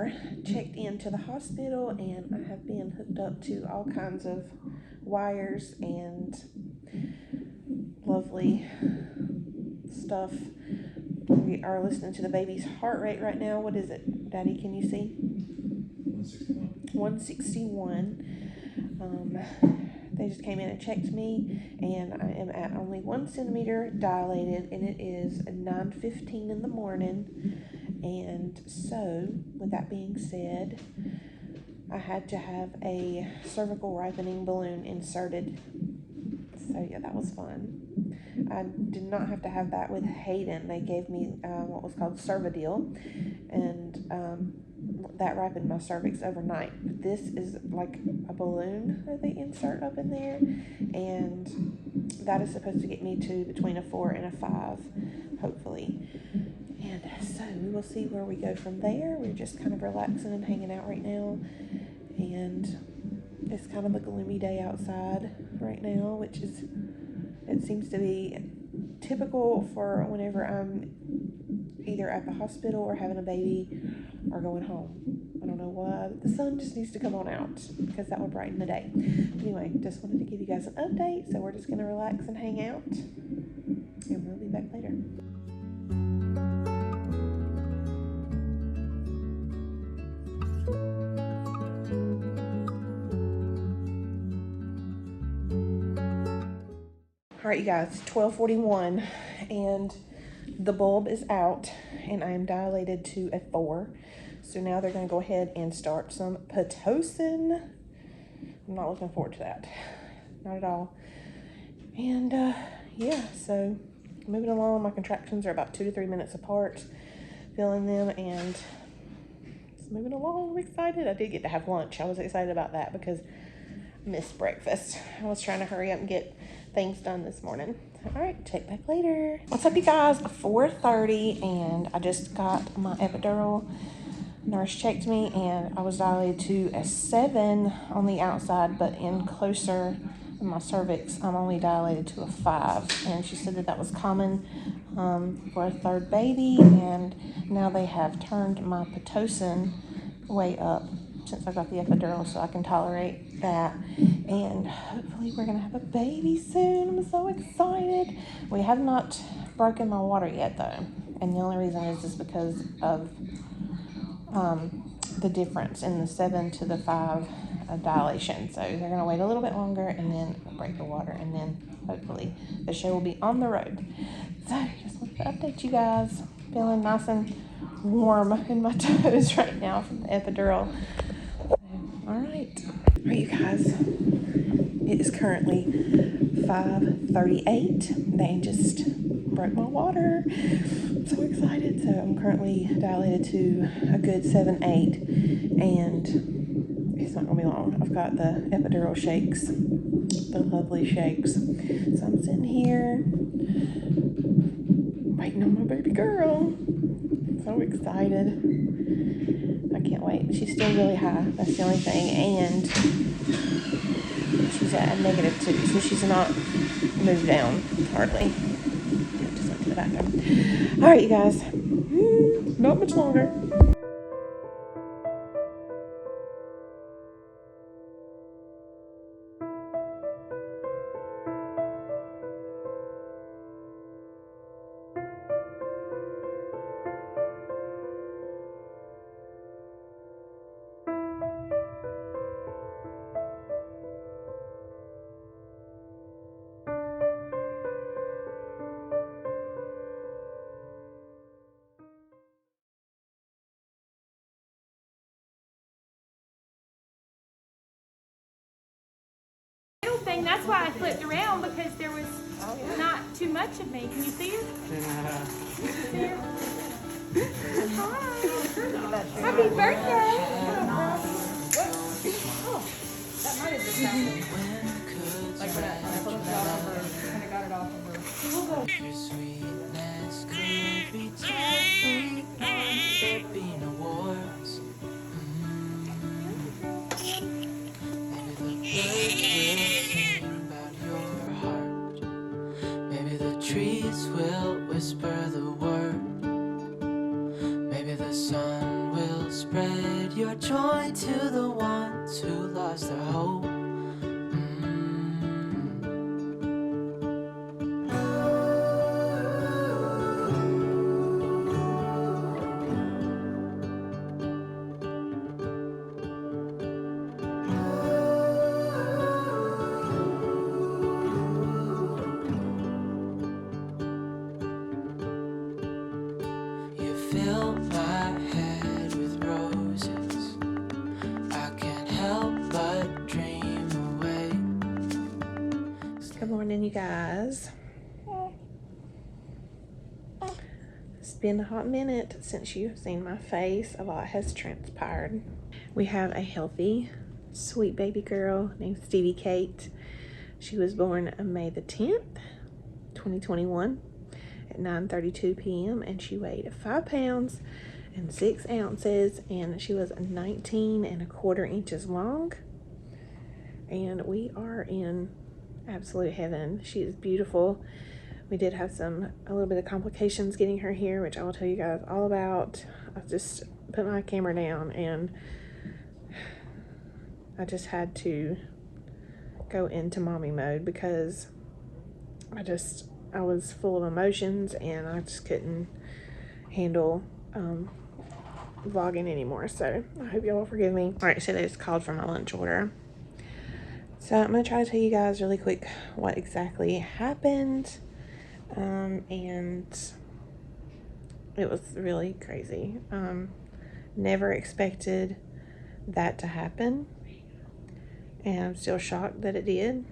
are checked into the hospital, and I have been hooked up to all kinds of wires and lovely stuff. We are listening to the baby's heart rate right now. What is it, Daddy? Can you see? 161. They just came in and checked me, and I am at only 1 centimeter dilated, and it is 9:15 in the morning. And so, with that being said, I had to have a cervical ripening balloon inserted. So yeah, that was fun. I did not have to have that with Hayden. They gave me what was called Cervidil, and that ripened my cervix overnight. But this is like a balloon that they insert up in there, and that is supposed to get me to between a 4 and a 5, hopefully. And so we will see where we go from there. We're just kind of relaxing and hanging out right now, and it's kind of a gloomy day outside right now, which is, it seems to be typical for whenever I'm either at the hospital or having a baby or going home. I don't know why, but the sun just needs to come on out because that will brighten the day. Anyway, just wanted to give you guys an update. So we're just going to relax and hang out, and we'll be back later. All right, you guys, 12:41, and the bulb is out, and I am dilated to a 4. So now they're going to go ahead and start some Pitocin. I'm not looking forward to that, not at all. And yeah, so moving along. My contractions are about 2 to 3 minutes apart, feeling them, and it's moving along. I'm excited. I did get to have lunch. I was excited about that because I missed breakfast. I was trying to hurry up and get things done this morning. All right, check back later. What's up, you guys? 4:30, and I just got my epidural. Nurse checked me, and I was dilated to a 7 on the outside, but in closer in my cervix, I'm only dilated to a 5. And she said that that was common for a 3rd baby, and now they have turned my Pitocin way up since I got the epidural, so I can tolerate that. And hopefully we're gonna have a baby soon. I'm so excited. We have not broken my water yet though, and the only reason is just because of the difference in the 7 to the 5 dilation. So they're gonna wait a little bit longer and then break the water, and then hopefully the show will be on the road. So just wanted to update you guys. Feeling nice and warm in my toes right now from the epidural. All right, you guys, it is currently 5:38. They just broke my water. I'm so excited. So I'm currently dilated to a good 7-8, and it's not gonna be long. I've got the epidural shakes, the lovely shakes. So I'm sitting here waiting on my baby girl. So excited. I can't wait. She's still really high. That's the only thing. And she's at a -2, so she's not moved down hardly. Yeah, just went to the bathroom. All right, you guys. Not much longer. Thing. That's why I flipped around, because there was not too much of me. Can you see it? Yeah. Hi. Happy birthday. Oh, that might have just happened. Like when I put it off her, kind of got it off of her. Your sweetness could be tough. There'd be no wars. Trees will whisper the word. Maybe the sun will spread morning, you guys. It's been a hot minute since you've seen my face. A lot has transpired. We have a healthy, sweet baby girl named Stevie Kate. She was born on May the 10th, 2021 at 9:32 p.m. and she weighed 5 pounds and 6 ounces, and she was 19¼ inches long. And we are in absolute heaven. She is beautiful. We did have a little bit of complications getting her here, which I will tell you guys all about. I just put my camera down and I just had to go into mommy mode because I was full of emotions and I just couldn't handle vlogging anymore. So I hope y'all will forgive me. All right, so they just called for my lunch order. So I'm going to try to tell you guys really quick what exactly happened. And it was really crazy. Never expected that to happen. And I'm still shocked that it did.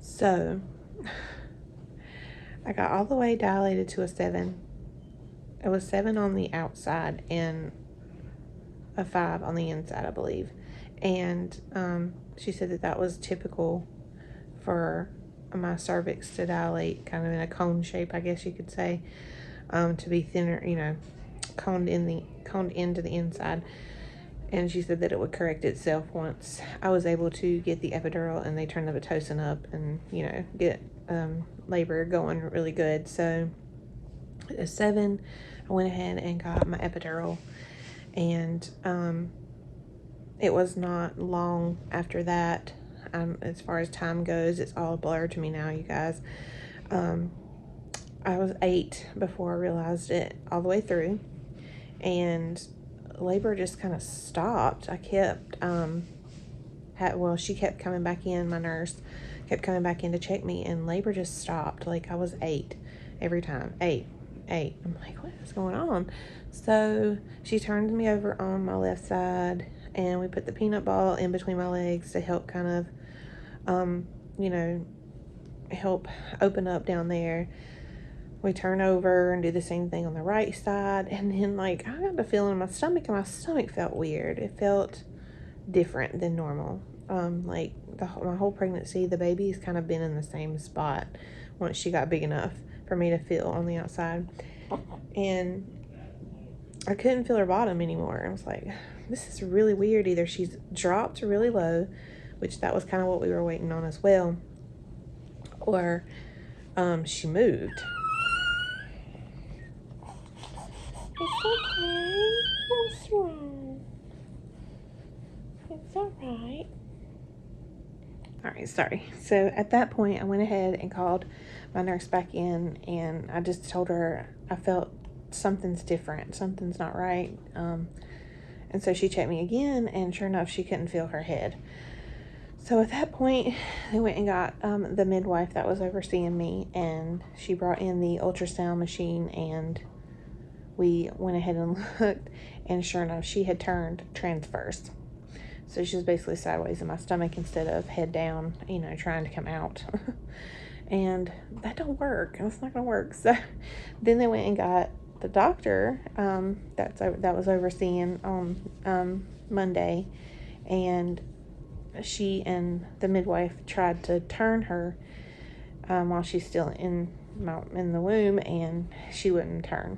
So I got all the way dilated to a 7. It was 7 on the outside and a 5 on the inside, I believe. And she said that was typical for my cervix to dilate kind of in a cone shape, I guess you could say, to be thinner, coned into the inside. And she said that it would correct itself once I was able to get the epidural and they turned the Pitocin up and, get labor going really good. So at 7, I went ahead and got my epidural, and it was not long after that. As far as time goes, it's all a blur to me now, you guys. I was 8 before I realized it all the way through, and labor just kind of stopped. I kept, she kept coming back in, my nurse kept coming back in to check me, and labor just stopped. Like, I was 8 every time. 8. I'm like, what is going on? So she turned me over on my left side, and we put the peanut ball in between my legs to help kind of, help open up down there. We turn over and do the same thing on the right side, and then, I got the feeling in my stomach, and my stomach felt weird. It felt different than normal. My whole pregnancy, the baby's kind of been in the same spot once she got big enough for me to feel on the outside. And I couldn't feel her bottom anymore. I was like, this is really weird. Either she's dropped really low, which that was kind of what we were waiting on as well, or she moved. It's okay. What's wrong? It's alright. Alright, sorry. So at that point, I went ahead and called my nurse back in, and I just told her I felt something's different. Something's not right. And so she checked me again, and sure enough, she couldn't feel her head. So at that point, they went and got the midwife that was overseeing me, and she brought in the ultrasound machine, and we went ahead and looked, and sure enough, she had turned transverse. So she was basically sideways in my stomach instead of head down, trying to come out. And that don't work. That's not going to work. So then they went and got the doctor that was overseeing on Monday, and she and the midwife tried to turn her while she's still in the womb, and she wouldn't turn.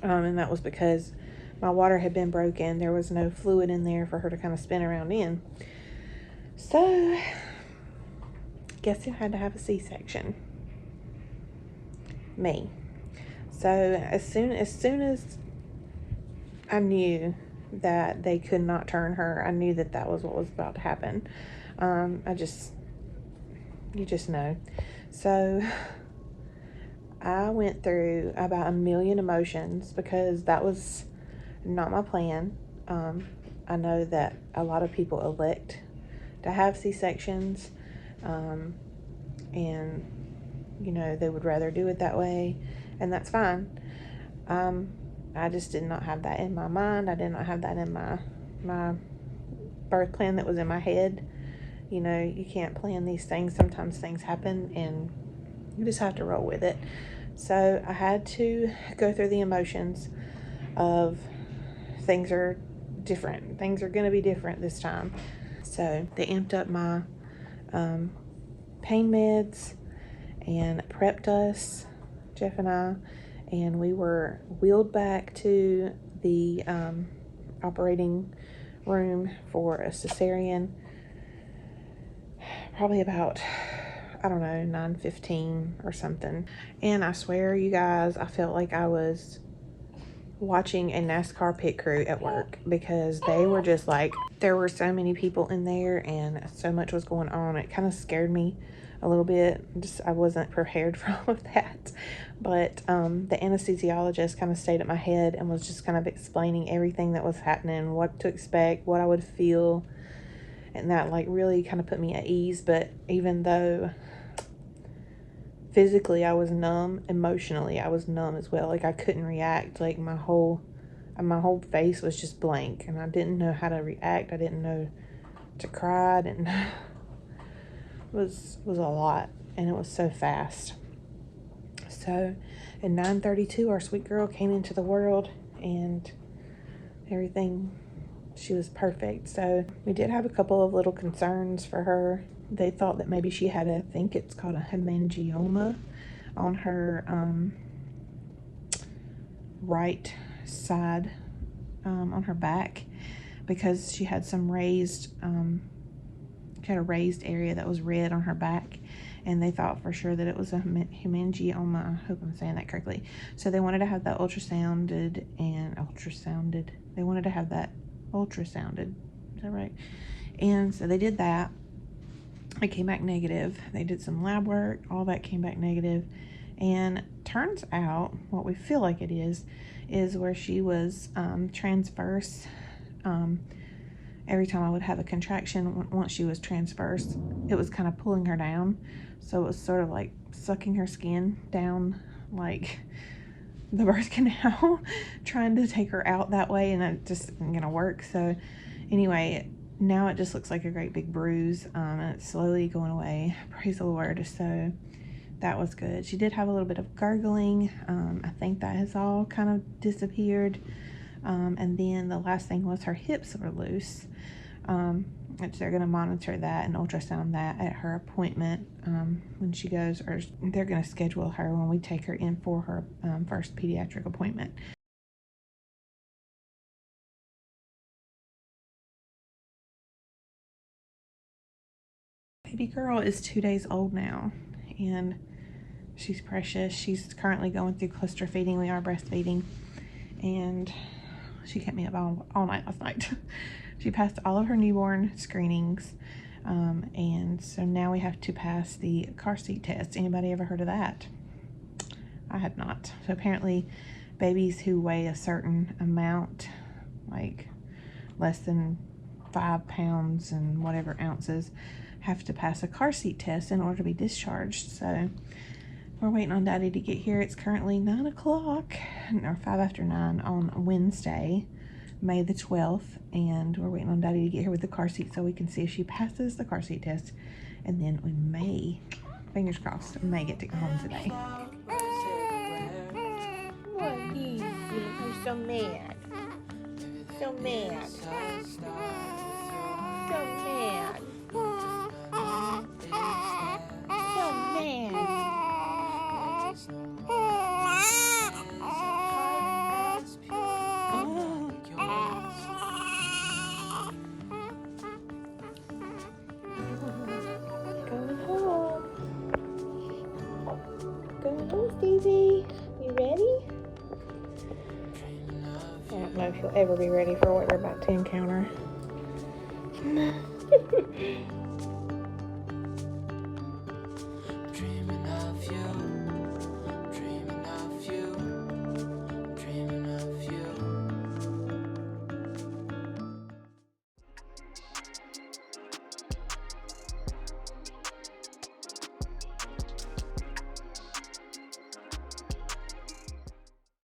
And that was because my water had been broken. There was no fluid in there for her to kind of spin around in. So, guess who had to have a C-section? Me. So, as soon as I knew that they could not turn her, I knew that was what was about to happen. You just know. So, I went through about a million emotions because that was not my plan. I know that a lot of people elect to have C-sections, and they would rather do it that way, and that's fine. I just did not have that in my mind. I did not have that in my birth plan that was in my head, You know, you can't plan these things. Sometimes things happen and you just have to roll with it. So I had to go through the emotions of things are different. Things are going to be different this time. So they amped up my pain meds and prepped us, Jeff and I, and we were wheeled back to the operating room for a cesarean probably about, I don't know, 9:15 or something. And I swear, you guys, I felt like I was watching a NASCAR pit crew at work, because they were just like, there were so many people in there and so much was going on. It kind of scared me a little bit. Just, I wasn't prepared for all of that. But the anesthesiologist kind of stayed at my head and was just kind of explaining everything that was happening, what to expect, what I would feel. And that like really kind of put me at ease. But even though physically I was numb, emotionally I was numb as well. Like I couldn't react. Like my whole face was just blank, and I didn't know how to react. I didn't know to cry. It was a lot, and it was so fast. So at 9:32, our sweet girl came into the world, and everything, she was perfect. So we did have a couple of little concerns for her. They thought that maybe she had I think it's called a hemangioma on her right side, on her back, because she had some raised, she had a raised area that was red on her back, and they thought for sure that it was a hemangioma. I hope I'm saying that correctly. So they wanted to have that ultrasounded. They wanted to have that ultrasounded. Is that right? And so they did that. It came back negative. They did some lab work. All that came back negative. And turns out what we feel like it is where she was transverse. Every time I would have a contraction, once she was transverse, it was kind of pulling her down. So it was sort of like sucking her skin down like the birth canal, trying to take her out that way, and it just isn't going to work. So anyway, now it just looks like a great big bruise, and it's slowly going away. Praise the Lord. So that was good. She did have a little bit of gargling. I think that has all kind of disappeared. And then the last thing was her hips were loose, which they're going to monitor that and ultrasound that at her appointment when she goes, or they're going to schedule her when we take her in for her first pediatric appointment. Baby girl is 2 days old now, and she's precious. She's currently going through cluster feeding. We are breastfeeding, and she kept me up all night last night. She passed all of her newborn screenings, and so now we have to pass the car seat test. Anybody ever heard of that? I had not. So apparently babies who weigh a certain amount, like less than 5 pounds and whatever ounces, have to pass a car seat test in order to be discharged. So we're waiting on Daddy to get here. It's currently 9 o'clock, or 5 after 9 on Wednesday, May the 12th, and we're waiting on Daddy to get here with the car seat so we can see if she passes the car seat test, and then we may, fingers crossed, may get to go home today. What is it? You're so mad. So mad. So mad. So mad. Going home, Stevie. You ready? I don't know if you'll ever be ready for what you're about to encounter.